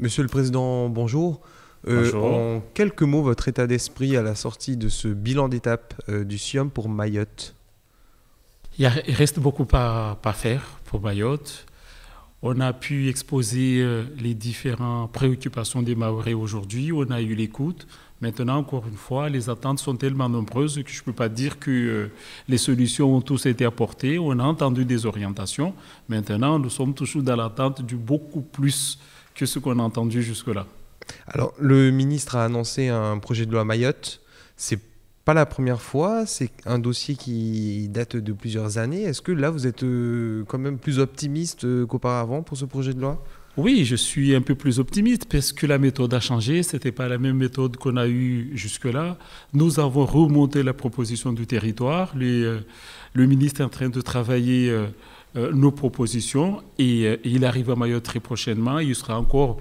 Monsieur le Président, bonjour. Bonjour. En quelques mots, votre état d'esprit à la sortie de ce bilan d'étape du SIOM pour Mayotte. Il reste beaucoup à faire pour Mayotte. On a pu exposer les différentes préoccupations des Mahorais aujourd'hui. On a eu l'écoute. Maintenant, encore une fois, les attentes sont tellement nombreuses que je ne peux pas dire que les solutions ont tous été apportées. On a entendu des orientations. Maintenant, nous sommes toujours dans l'attente du beaucoup plus que ce qu'on a entendu jusque-là. Alors, le ministre a annoncé un projet de loi Mayotte. C'est pas la première fois, c'est un dossier qui date de plusieurs années. Est-ce que là, vous êtes quand même plus optimiste qu'auparavant pour ce projet de loi? Oui, je suis un peu plus optimiste parce que la méthode a changé. Ce n'était pas la même méthode qu'on a eue jusque-là. Nous avons remonté la proposition du territoire. Le ministre est en train de travailler nos propositions et il arrive à Mayotte très prochainement. Il sera encore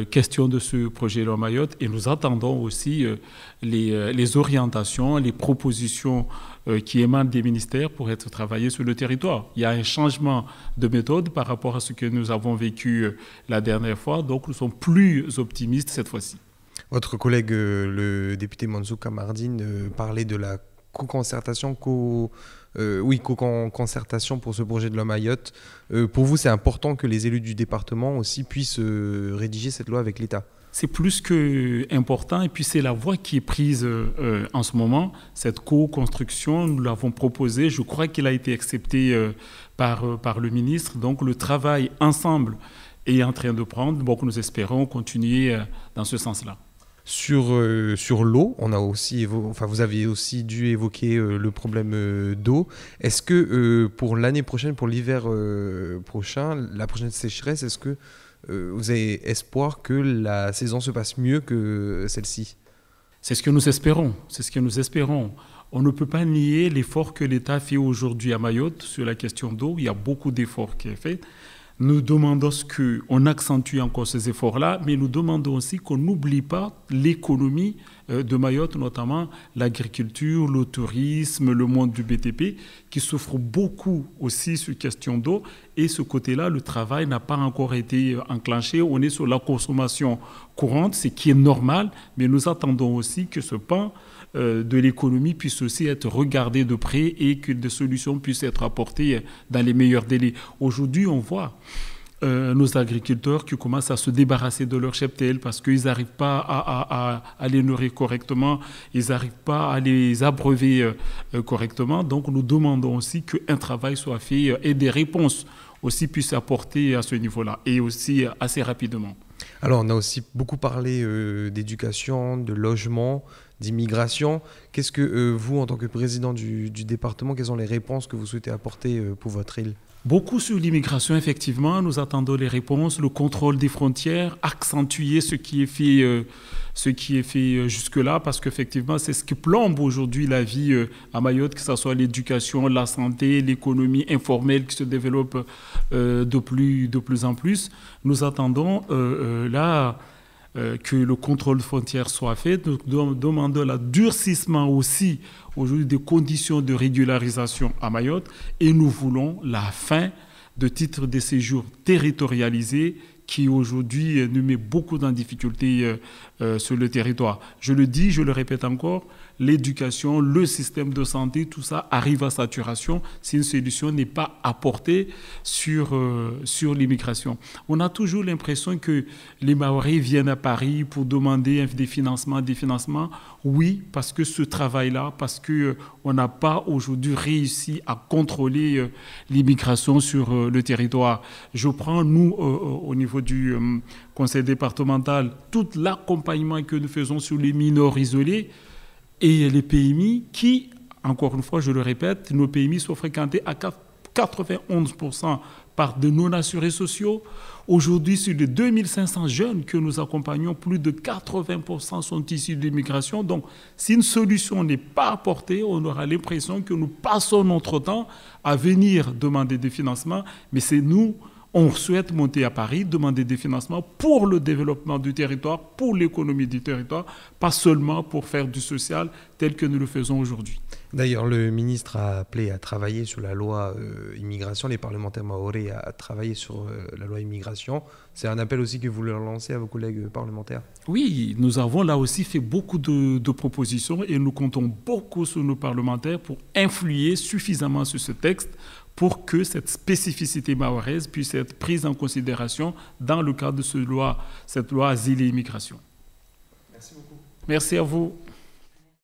question de ce projet de loi Mayotte et nous attendons aussi les orientations, les propositions qui émanent des ministères pour être travaillées sur le territoire. Il y a un changement de méthode par rapport à ce que nous avons vécu la dernière fois, donc nous sommes plus optimistes cette fois-ci. Votre collègue, le député Mansour Kamardine, parlait de la co-concertation, co-concertation pour ce projet de loi Mayotte. Pour vous, c'est important que les élus du département aussi puissent rédiger cette loi avec l'État? C'est plus que important et puis c'est la voie qui est prise en ce moment. Cette co-construction, nous l'avons proposée. Je crois qu'il a été accepté par le ministre. Donc le travail ensemble est en train de prendre. Donc nous espérons continuer dans ce sens-là. Sur l'eau, on a aussi vous avez aussi dû évoquer le problème d'eau. Est-ce que pour l'année prochaine, pour l'hiver prochain, la prochaine sécheresse, est-ce que vous avez espoir que la saison se passe mieux que celle-ci? C'est ce que nous espérons. C'est ce que nous espérons. On ne peut pas nier l'effort que l'État fait aujourd'hui à Mayotte sur la question d'eau. Il y a beaucoup d'efforts qui sont faits. Nous demandons qu'on accentue encore ces efforts-là, mais nous demandons aussi qu'on n'oublie pas l'économie de Mayotte, notamment l'agriculture, le tourisme, le monde du BTP, qui souffrent beaucoup aussi sur question d'eau. Et ce côté-là, le travail n'a pas encore été enclenché. On est sur la consommation courante, ce qui est normal, mais nous attendons aussi que ce pan de l'économie puisse aussi être regardé de près et que des solutions puissent être apportées dans les meilleurs délais. Aujourd'hui, on voit nos agriculteurs qui commencent à se débarrasser de leur cheptel parce qu'ils n'arrivent pas à les nourrir correctement, ils n'arrivent pas à les abreuver correctement. Donc nous demandons aussi qu'un travail soit fait et des réponses aussi puissent apporter à ce niveau-là et aussi assez rapidement. Alors, on a aussi beaucoup parlé d'éducation, de logement, d'immigration. Qu'est-ce que vous, en tant que président du département, quelles sont les réponses que vous souhaitez apporter pour votre île? Beaucoup sur l'immigration, effectivement. Nous attendons les réponses, le contrôle des frontières, accentuer ce qui est fait jusque-là, parce qu'effectivement, c'est ce qui plombe aujourd'hui la vie à Mayotte, que ce soit l'éducation, la santé, l'économie informelle qui se développe de plus en plus. Nous attendons là que le contrôle de frontières soit fait. Nous demandons l'adurcissement aussi aujourd'hui des conditions de régularisation à Mayotte et nous voulons la fin de titres de séjour territorialisés qui aujourd'hui nous met beaucoup en difficulté sur le territoire. Je le dis, je le répète encore, l'éducation, le système de santé, tout ça arrive à saturation si une solution n'est pas apportée sur l'immigration. On a toujours l'impression que les Mahorais viennent à Paris pour demander des financements. Oui, parce que ce travail-là, parce qu'on n'a pas aujourd'hui réussi à contrôler l'immigration sur le territoire. Je prends, nous, au niveau du conseil départemental, tout l'accompagnement que nous faisons sur les mineurs isolés et les PMI qui, encore une fois, je le répète, nos PMI sont fréquentés à 91% par de non-assurés sociaux. Aujourd'hui, sur les 2500 jeunes que nous accompagnons, plus de 80% sont issus de l'immigration. Donc, si une solution n'est pas apportée, on aura l'impression que nous passons notre temps à venir demander des financements, mais c'est nous, On souhaite monter à Paris, demander des financements pour le développement du territoire, pour l'économie du territoire, pas seulement pour faire du social tel que nous le faisons aujourd'hui. D'ailleurs, le ministre a appelé à travailler sur la loi immigration, les parlementaires mahorais à travailler sur la loi immigration. C'est un appel aussi que vous leur lancez à vos collègues parlementaires? Oui, nous avons là aussi fait beaucoup de propositions et nous comptons beaucoup sur nos parlementaires pour influer suffisamment sur ce texte pour que cette spécificité mahoraise puisse être prise en considération dans le cadre de cette loi Asile et Immigration. Merci beaucoup. Merci à vous.